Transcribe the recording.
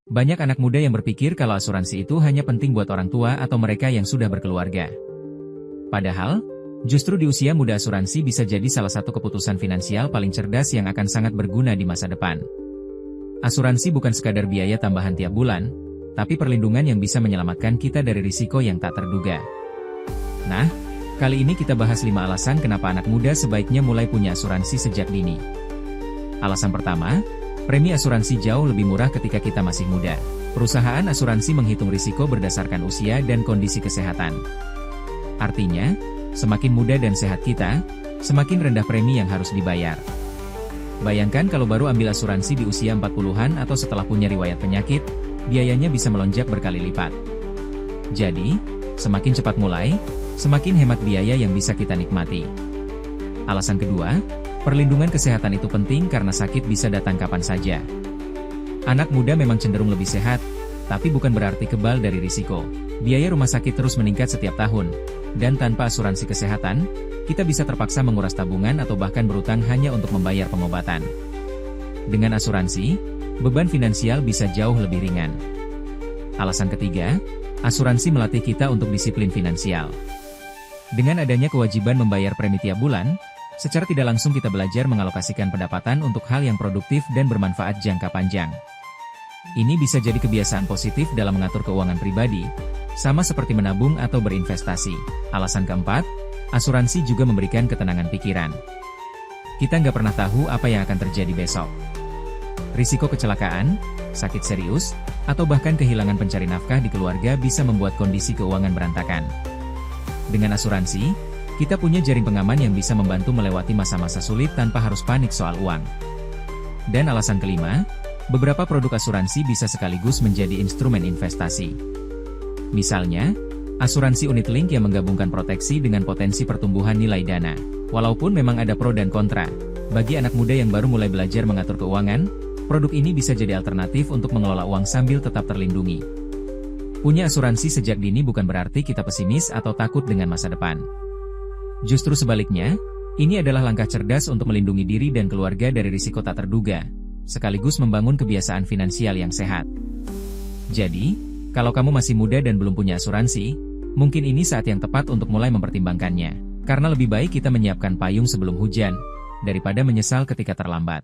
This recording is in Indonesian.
Banyak anak muda yang berpikir kalau asuransi itu hanya penting buat orang tua atau mereka yang sudah berkeluarga. Padahal, justru di usia muda asuransi bisa jadi salah satu keputusan finansial paling cerdas yang akan sangat berguna di masa depan. Asuransi bukan sekadar biaya tambahan tiap bulan, tapi perlindungan yang bisa menyelamatkan kita dari risiko yang tak terduga. Nah, kali ini kita bahas 5 alasan kenapa anak muda sebaiknya mulai punya asuransi sejak dini. Alasan pertama, premi asuransi jauh lebih murah ketika kita masih muda. Perusahaan asuransi menghitung risiko berdasarkan usia dan kondisi kesehatan. Artinya, semakin muda dan sehat kita, semakin rendah premi yang harus dibayar. Bayangkan kalau baru ambil asuransi di usia 40-an atau setelah punya riwayat penyakit, biayanya bisa melonjak berkali lipat. Jadi, semakin cepat mulai, semakin hemat biaya yang bisa kita nikmati. Alasan kedua, perlindungan kesehatan itu penting karena sakit bisa datang kapan saja. Anak muda memang cenderung lebih sehat, tapi bukan berarti kebal dari risiko. Biaya rumah sakit terus meningkat setiap tahun, dan tanpa asuransi kesehatan, kita bisa terpaksa menguras tabungan atau bahkan berutang hanya untuk membayar pengobatan. Dengan asuransi, beban finansial bisa jauh lebih ringan. Alasan ketiga, asuransi melatih kita untuk disiplin finansial. Dengan adanya kewajiban membayar premi tiap bulan, secara tidak langsung kita belajar mengalokasikan pendapatan untuk hal yang produktif dan bermanfaat jangka panjang. Ini bisa jadi kebiasaan positif dalam mengatur keuangan pribadi, sama seperti menabung atau berinvestasi. Alasan keempat, asuransi juga memberikan ketenangan pikiran. Kita nggak pernah tahu apa yang akan terjadi besok. Risiko kecelakaan, sakit serius, atau bahkan kehilangan pencari nafkah di keluarga bisa membuat kondisi keuangan berantakan. Dengan asuransi, kita punya jaring pengaman yang bisa membantu melewati masa-masa sulit tanpa harus panik soal uang. Dan alasan kelima, beberapa produk asuransi bisa sekaligus menjadi instrumen investasi. Misalnya, asuransi unit link yang menggabungkan proteksi dengan potensi pertumbuhan nilai dana. Walaupun memang ada pro dan kontra, bagi anak muda yang baru mulai belajar mengatur keuangan, produk ini bisa jadi alternatif untuk mengelola uang sambil tetap terlindungi. Punya asuransi sejak dini bukan berarti kita pesimis atau takut dengan masa depan. Justru sebaliknya, ini adalah langkah cerdas untuk melindungi diri dan keluarga dari risiko tak terduga, sekaligus membangun kebiasaan finansial yang sehat. Jadi, kalau kamu masih muda dan belum punya asuransi, mungkin ini saat yang tepat untuk mulai mempertimbangkannya. Karena lebih baik kita menyiapkan payung sebelum hujan, daripada menyesal ketika terlambat.